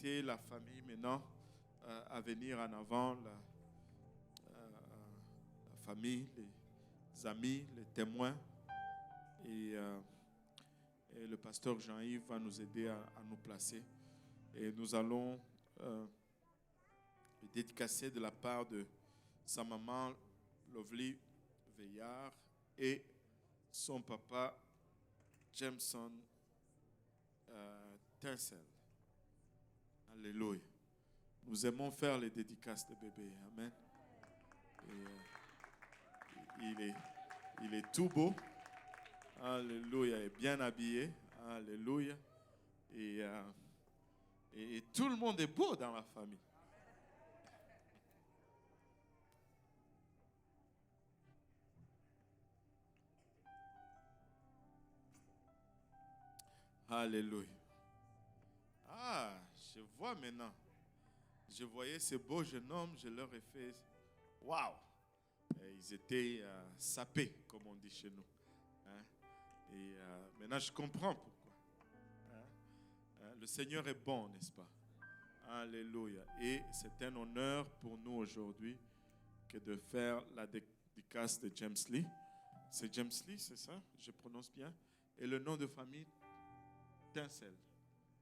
inviter la famille maintenant à venir en avant, la famille, les amis, les témoins. Et le pasteur Jean-Yves va nous aider à nous placer. Et nous allons le dédicacer de la part de sa maman Lovely Veillard et son papa Jameson Tinsel. Alléluia. Nous aimons faire les dédicaces de bébés. Amen. Et, il est tout beau. Alléluia. Il est bien habillé. Alléluia. Et tout le monde est beau dans la famille. Alléluia. Ah, je vois maintenant. Je voyais ces beaux jeunes hommes, je leur ai fait waouh! Ils étaient sapés, comme on dit chez nous. Hein? Et maintenant, je comprends pourquoi. Hein? Le Seigneur est bon, n'est-ce pas? Alléluia. Et c'est un honneur pour nous aujourd'hui que de faire la dédicace de James Lee. C'est James Lee, c'est ça? Je prononce bien. Et le nom de famille, Tinsel.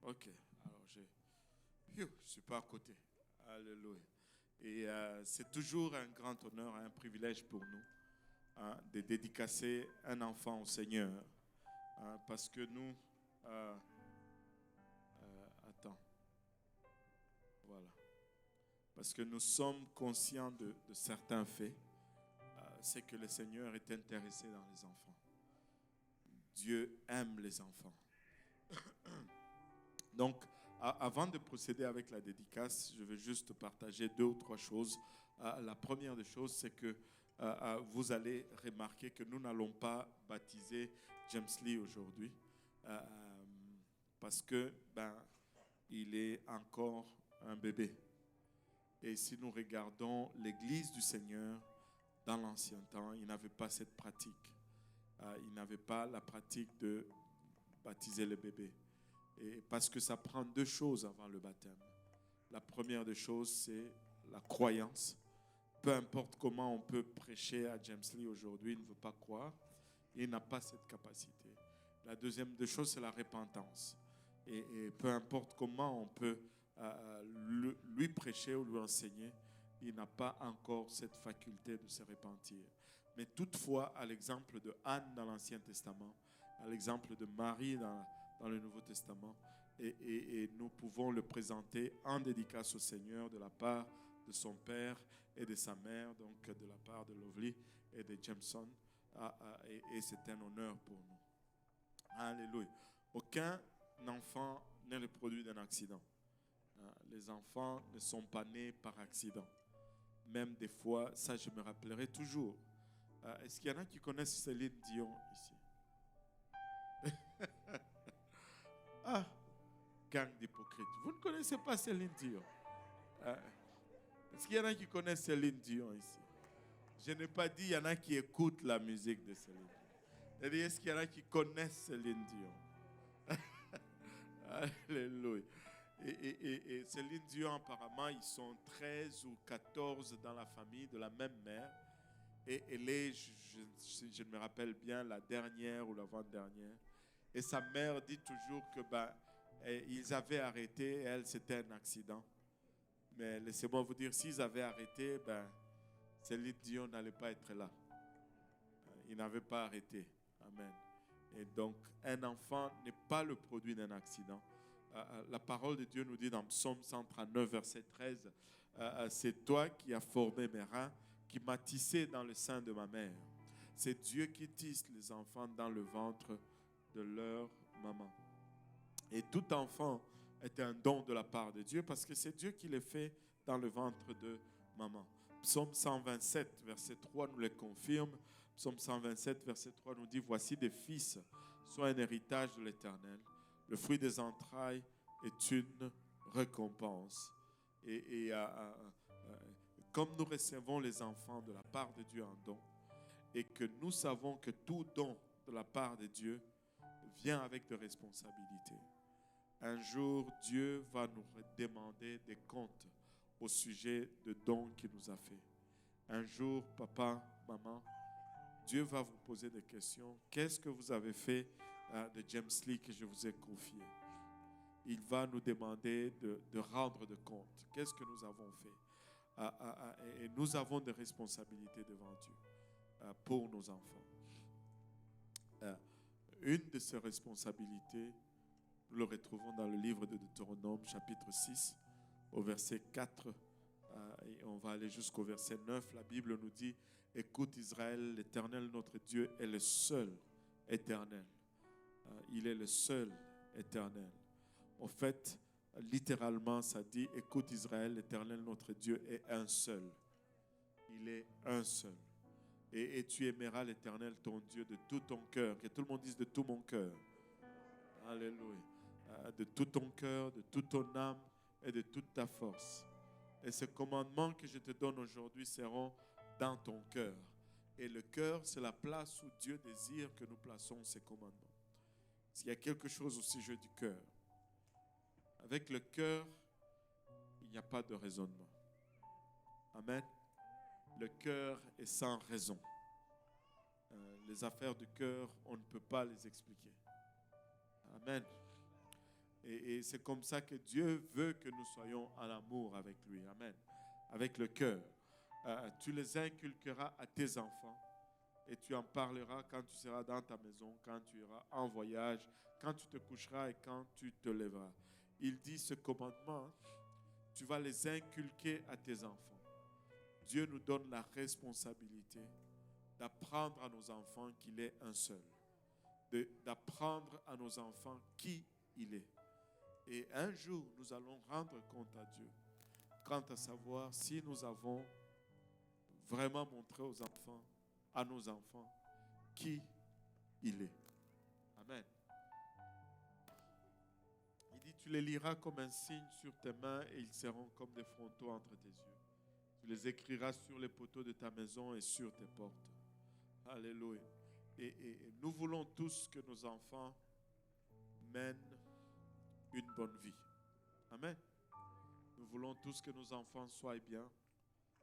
Ok. Alors, je ne suis pas à côté. Alléluia. Et c'est toujours un grand honneur, un privilège pour nous de dédicacer un enfant au Seigneur. Parce que nous... attends. Voilà. Parce que nous sommes conscients de certains faits. C'est que le Seigneur est intéressé dans les enfants. Dieu aime les enfants. Donc, avant de procéder avec la dédicace, je vais juste partager 2 ou 3 choses. La première des choses, c'est que vous allez remarquer que nous n'allons pas baptiser James Lee aujourd'hui parce que il est encore un bébé. Et si nous regardons l'Église du Seigneur dans l'ancien temps, il n'avait pas cette pratique. Il n'avait pas la pratique de baptiser les bébés. Et parce que ça prend 2 choses avant le baptême. La première des choses, c'est la croyance. Peu importe comment on peut prêcher à James Lee aujourd'hui, il ne veut pas croire. Il n'a pas cette capacité. La deuxième des choses, c'est la repentance. Et peu importe comment on peut lui prêcher ou lui enseigner, il n'a pas encore cette faculté de se repentir. Mais toutefois, à l'exemple de Anne dans l'Ancien Testament, à l'exemple de Marie dans le Nouveau Testament, et nous pouvons le présenter en dédicace au Seigneur de la part de son père et de sa mère, donc de la part de Lovely et de Jameson, et c'est un honneur pour nous. Alléluia. Aucun enfant n'est le produit d'un accident. Les enfants ne sont pas nés par accident. Même des fois, ça je me rappellerai toujours. Est-ce qu'il y en a qui connaissent Céline Dion ici? Ah, gang d'hypocrites. Vous ne connaissez pas Céline Dion? Est-ce qu'il y en a qui connaissent Céline Dion ici? Je n'ai pas dit il y en a qui écoutent la musique de Céline Dion. Est-ce qu'il y en a qui connaissent Céline Dion? Alléluia. Et Céline Dion, apparemment, ils sont 13 ou 14 dans la famille de la même mère. Et elle est, je me rappelle bien, la dernière ou l'avant-dernière. Et sa mère dit toujours que ils avaient arrêté, elle, c'était un accident. Mais laissez-moi vous dire, s'ils avaient arrêté, Céline Dion n'allait pas être là. Il n'avait pas arrêté. Amen. Et donc, un enfant n'est pas le produit d'un accident. La parole de Dieu nous dit dans Psaume 139, verset 13, c'est toi qui as formé mes reins, qui m'as tissé dans le sein de ma mère. C'est Dieu qui tisse les enfants dans le ventre de leur maman. Et tout enfant est un don de la part de Dieu parce que c'est Dieu qui les fait dans le ventre de maman. Psaume 127, verset 3 nous le confirme. Psaume 127, verset 3 nous dit « Voici des fils, soit un héritage de l'Éternel. Le fruit des entrailles est une récompense. » Et comme nous recevons les enfants de la part de Dieu en don, et que nous savons que tout don de la part de Dieu vient avec des responsabilités. Un jour, Dieu va nous demander des comptes au sujet de dons qu'il nous a fait. Un jour, papa, maman, Dieu va vous poser des questions. Qu'est-ce que vous avez fait de James Lee que je vous ai confié? Il va nous demander de rendre de compte. Qu'est-ce que nous avons fait? Et nous avons des responsabilités devant Dieu pour nos enfants. Une de ces responsabilités, nous le retrouvons dans le livre de Deutéronome, chapitre 6, au verset 4. Et on va aller jusqu'au verset 9. La Bible nous dit: écoute Israël, l'Éternel notre Dieu est le seul éternel. Il est le seul éternel. En fait, littéralement, ça dit: écoute Israël, l'Éternel notre Dieu est un seul. Il est un seul. Et tu aimeras l'Éternel ton Dieu de tout ton cœur. Que tout le monde dise: de tout mon cœur. Alléluia. De tout ton cœur, de toute ton âme et de toute ta force. Et ces commandements que je te donne aujourd'hui seront dans ton cœur. Et le cœur, c'est la place où Dieu désire que nous plaçons ces commandements. S'il y a quelque chose au sujet du cœur, avec le cœur, il n'y a pas de raisonnement. Amen. Le cœur est sans raison. Les affaires du cœur, on ne peut pas les expliquer. Amen. Et c'est comme ça que Dieu veut que nous soyons en amour avec lui. Amen. Avec le cœur. Tu les inculqueras à tes enfants et tu en parleras quand tu seras dans ta maison, quand tu iras en voyage, quand tu te coucheras et quand tu te lèveras. Il dit ce commandement, tu vas les inculquer à tes enfants. Dieu nous donne la responsabilité d'apprendre à nos enfants qu'il est un seul, d'apprendre à nos enfants qui il est. Et un jour, nous allons rendre compte à Dieu quant à savoir si nous avons vraiment montré aux enfants, à nos enfants, qui il est. Amen. Il dit, tu les liras comme un signe sur tes mains et ils seront comme des frontaux entre tes yeux. Tu les écriras sur les poteaux de ta maison et sur tes portes. Alléluia. Et nous voulons tous que nos enfants mènent une bonne vie. Amen. Nous voulons tous que nos enfants soient bien,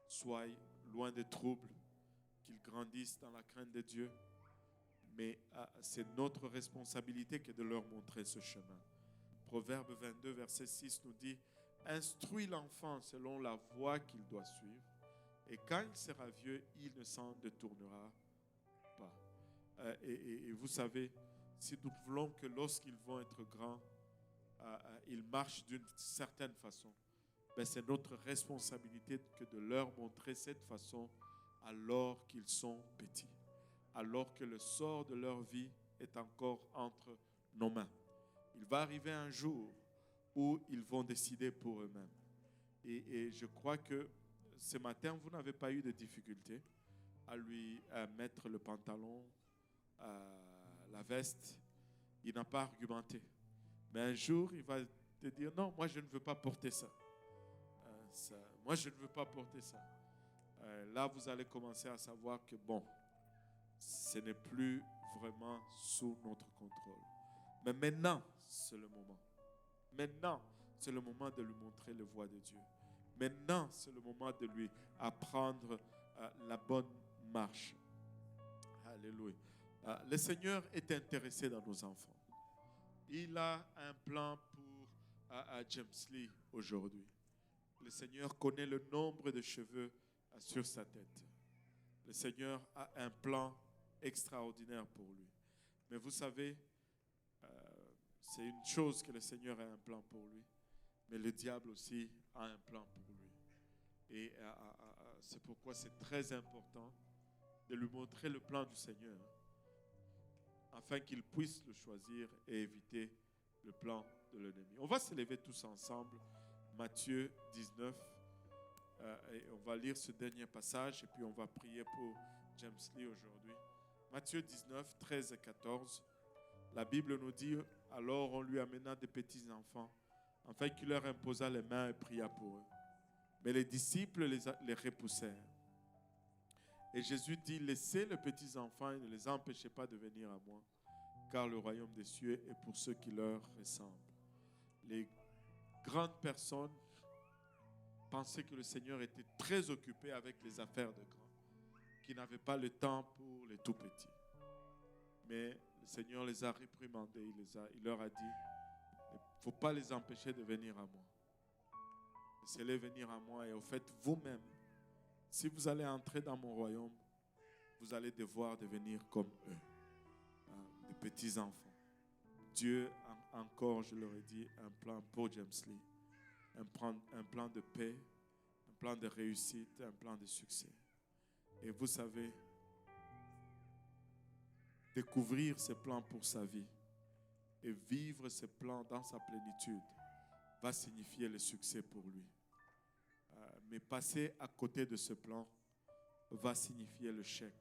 soient loin des troubles, qu'ils grandissent dans la crainte de Dieu. Mais c'est notre responsabilité que de leur montrer ce chemin. Proverbe 22, verset 6 nous dit: instruis l'enfant selon la voie qu'il doit suivre, et quand il sera vieux, il ne s'en détournera pas. Et vous savez, si nous voulons que lorsqu'ils vont être grands, ils marchent d'une certaine façon, ben c'est notre responsabilité que de leur montrer cette façon alors qu'ils sont petits, alors que le sort de leur vie est encore entre nos mains. Il va arriver un jour où ils vont décider pour eux-mêmes. Et je crois que ce matin, vous n'avez pas eu de difficulté à lui mettre le pantalon, la veste. Il n'a pas argumenté. Mais un jour, il va te dire: non, moi je ne veux pas porter ça. Moi je ne veux pas porter ça. Là, vous allez commencer à savoir que bon, ce n'est plus vraiment sous notre contrôle. Mais maintenant, c'est le moment. Maintenant, c'est le moment de lui montrer la voie de Dieu. Maintenant, c'est le moment de lui apprendre la bonne marche. Alléluia. Le Seigneur est intéressé dans nos enfants. Il a un plan pour James Lee aujourd'hui. Le Seigneur connaît le nombre de cheveux sur sa tête. Le Seigneur a un plan extraordinaire pour lui. Mais vous savez, c'est une chose que le Seigneur a un plan pour lui, mais le diable aussi a un plan pour lui. Et c'est pourquoi c'est très important de lui montrer le plan du Seigneur, afin qu'il puisse le choisir et éviter le plan de l'ennemi. On va se lever tous ensemble, Matthieu 19, et on va lire ce dernier passage, et puis on va prier pour James Lee aujourd'hui. Matthieu 19, 13 et 14, la Bible nous dit: alors on lui amena des petits enfants, afin qu'il leur imposa les mains et pria pour eux. Mais les disciples les repoussèrent. Et Jésus dit: laissez les petits enfants et ne les empêchez pas de venir à moi, car le royaume des cieux est pour ceux qui leur ressemblent. les grandes personnes pensaient que le Seigneur était très occupé avec les affaires de grands, qu'il n'avait pas le temps pour les tout petits. Mais le Seigneur les a réprimandés, il leur a dit, il ne faut pas les empêcher de venir à moi. Laissez-les venir à moi et au fait, vous-même, si vous allez entrer dans mon royaume, vous allez devoir devenir comme eux, des petits-enfants. Dieu a encore, je leur ai dit, un plan pour James Lee, un plan de paix, un plan de réussite, un plan de succès. Et vous savez, découvrir ces plans pour sa vie et vivre ces plans dans sa plénitude va signifier le succès pour lui. Mais passer à côté de ce plan va signifier le chèque.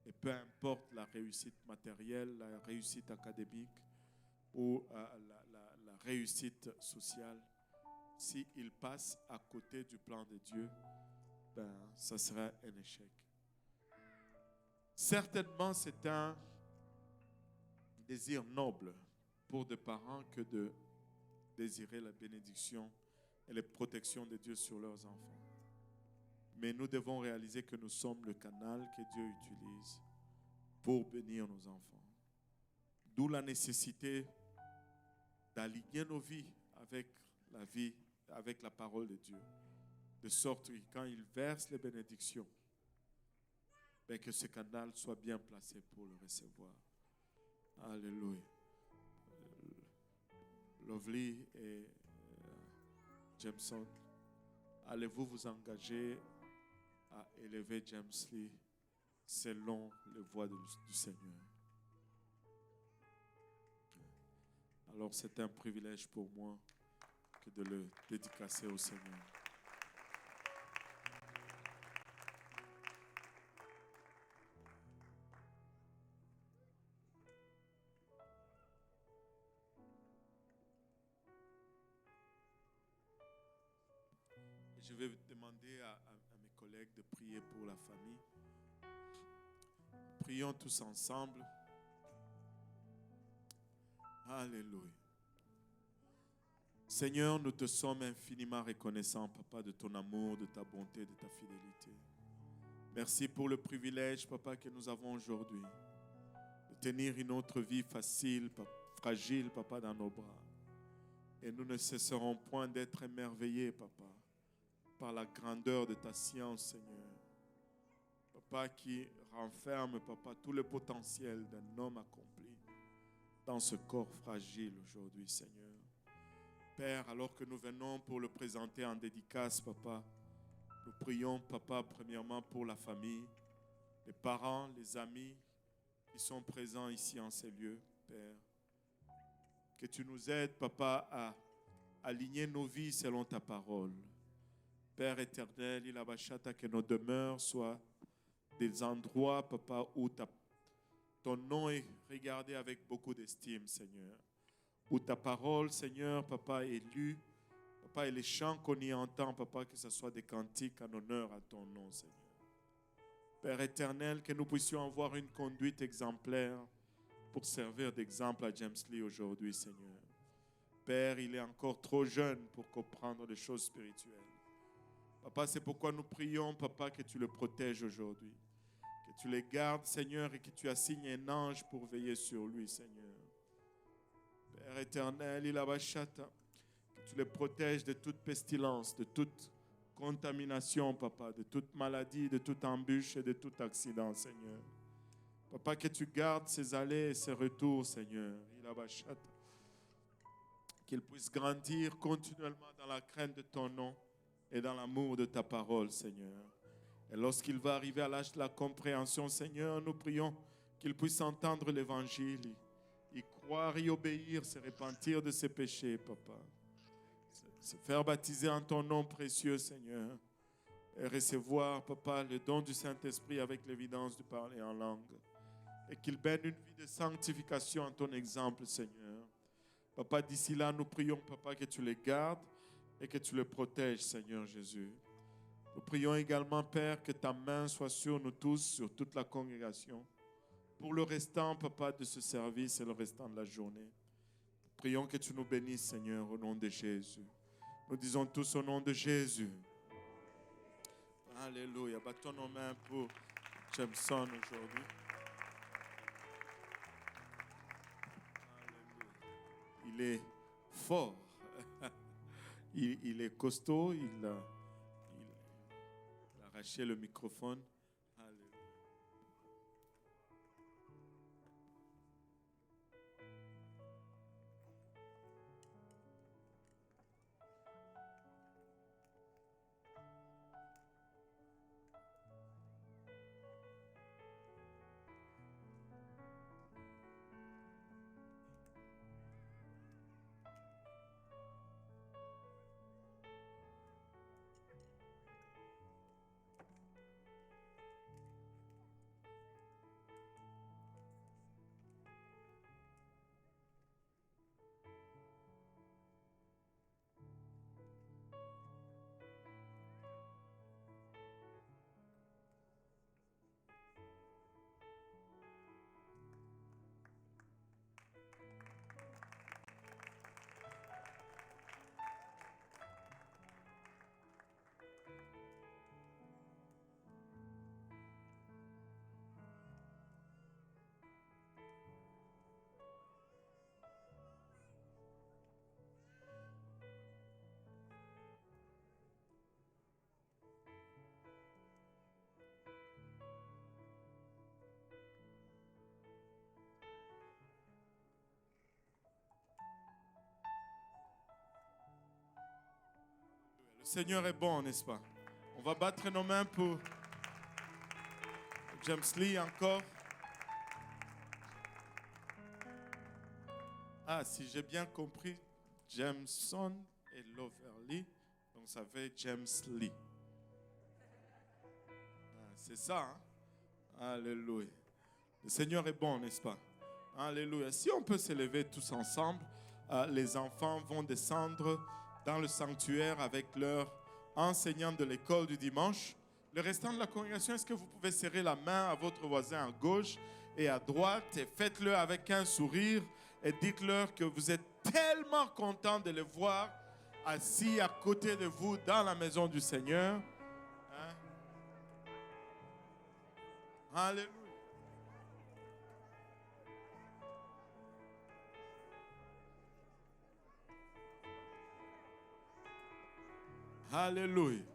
Et peu importe la réussite matérielle, la réussite académique ou la réussite sociale, s'il passe à côté du plan de Dieu, ça sera un échec. Certainement, c'est un désir noble pour des parents que de désirer la bénédiction et les protections de Dieu sur leurs enfants. Mais nous devons réaliser que nous sommes le canal que Dieu utilise pour bénir nos enfants. D'où la nécessité d'aligner nos vies avec la parole de Dieu. De sorte que quand il verse les bénédictions, que ce canal soit bien placé pour le recevoir. Alléluia. Lovely et Jameson, allez-vous vous engager à élever James Lee selon les voies du Seigneur? Alors c'est un privilège pour moi que de le dédicacer au Seigneur. Je vais demander à mes collègues de prier pour la famille. Prions tous ensemble. Alléluia. Seigneur, nous te sommes infiniment reconnaissants, Papa, de ton amour, de ta bonté, de ta fidélité. Merci pour le privilège, Papa, que nous avons aujourd'hui de tenir une autre vie facile, fragile, Papa, dans nos bras. Et nous ne cesserons point d'être émerveillés, Papa, par la grandeur de ta science, Seigneur. Papa, qui renferme, Papa, tout le potentiel d'un homme accompli dans ce corps fragile aujourd'hui, Seigneur. Père, alors que nous venons pour le présenter en dédicace, Papa, nous prions, Papa, premièrement pour la famille, les parents, les amis qui sont présents ici en ces lieux, Père. Que tu nous aides, Papa, à aligner nos vies selon ta parole. Père éternel, il abachata que nos demeures soient des endroits, Papa, où ton nom est regardé avec beaucoup d'estime, Seigneur. Où ta parole, Seigneur, Papa, est lue. Papa, et les chants qu'on y entend, Papa, que ce soit des cantiques en honneur à ton nom, Seigneur. Père éternel, que nous puissions avoir une conduite exemplaire pour servir d'exemple à James Lee aujourd'hui, Seigneur. Père, il est encore trop jeune pour comprendre les choses spirituelles. Papa, c'est pourquoi nous prions, Papa, que tu le protèges aujourd'hui. Que tu le gardes, Seigneur, et que tu assignes un ange pour veiller sur lui, Seigneur. Père éternel, il abachata, que tu le protèges de toute pestilence, de toute contamination, Papa, de toute maladie, de toute embûche et de tout accident, Seigneur. Papa, que tu gardes ses allées et ses retours, Seigneur. Il abachata. Qu'il puisse grandir continuellement dans la crainte de ton nom et dans l'amour de ta parole, Seigneur. Et lorsqu'il va arriver à l'âge de la compréhension, Seigneur, nous prions qu'il puisse entendre l'évangile, y croire, y obéir, se repentir de ses péchés, Papa. Se faire baptiser en ton nom précieux, Seigneur. Et recevoir, Papa, le don du Saint-Esprit avec l'évidence du parler en langue. Et qu'il mène une vie de sanctification en ton exemple, Seigneur. Papa, d'ici là, nous prions, Papa, que tu le gardes et que tu le protèges, Seigneur Jésus. Nous prions également, Père, que ta main soit sur nous tous, sur toute la congrégation, pour le restant, Papa, de ce service et le restant de la journée. Nous prions que tu nous bénisses, Seigneur, au nom de Jésus. Nous disons tous au nom de Jésus. Alléluia. Battons nos mains pour Jameson aujourd'hui. Alléluia. Il est fort. Il est costaud. Il a arraché le microphone. Alléluia. Le Seigneur est bon, n'est-ce pas? On va battre nos mains pour James Lee encore. Ah, si j'ai bien compris, Jameson et Loverly, donc ça fait James Lee. Ah, c'est ça, hein? Alléluia. Le Seigneur est bon, n'est-ce pas? Alléluia. Si on peut s'élever tous ensemble, les enfants vont descendre dans le sanctuaire avec leur enseignant de l'école du dimanche. Le restant de la congrégation, est-ce que vous pouvez serrer la main à votre voisin à gauche et à droite et faites-le avec un sourire et dites-leur que vous êtes tellement content de les voir assis à côté de vous dans la maison du Seigneur. Hein? Alléluia. Alléluia.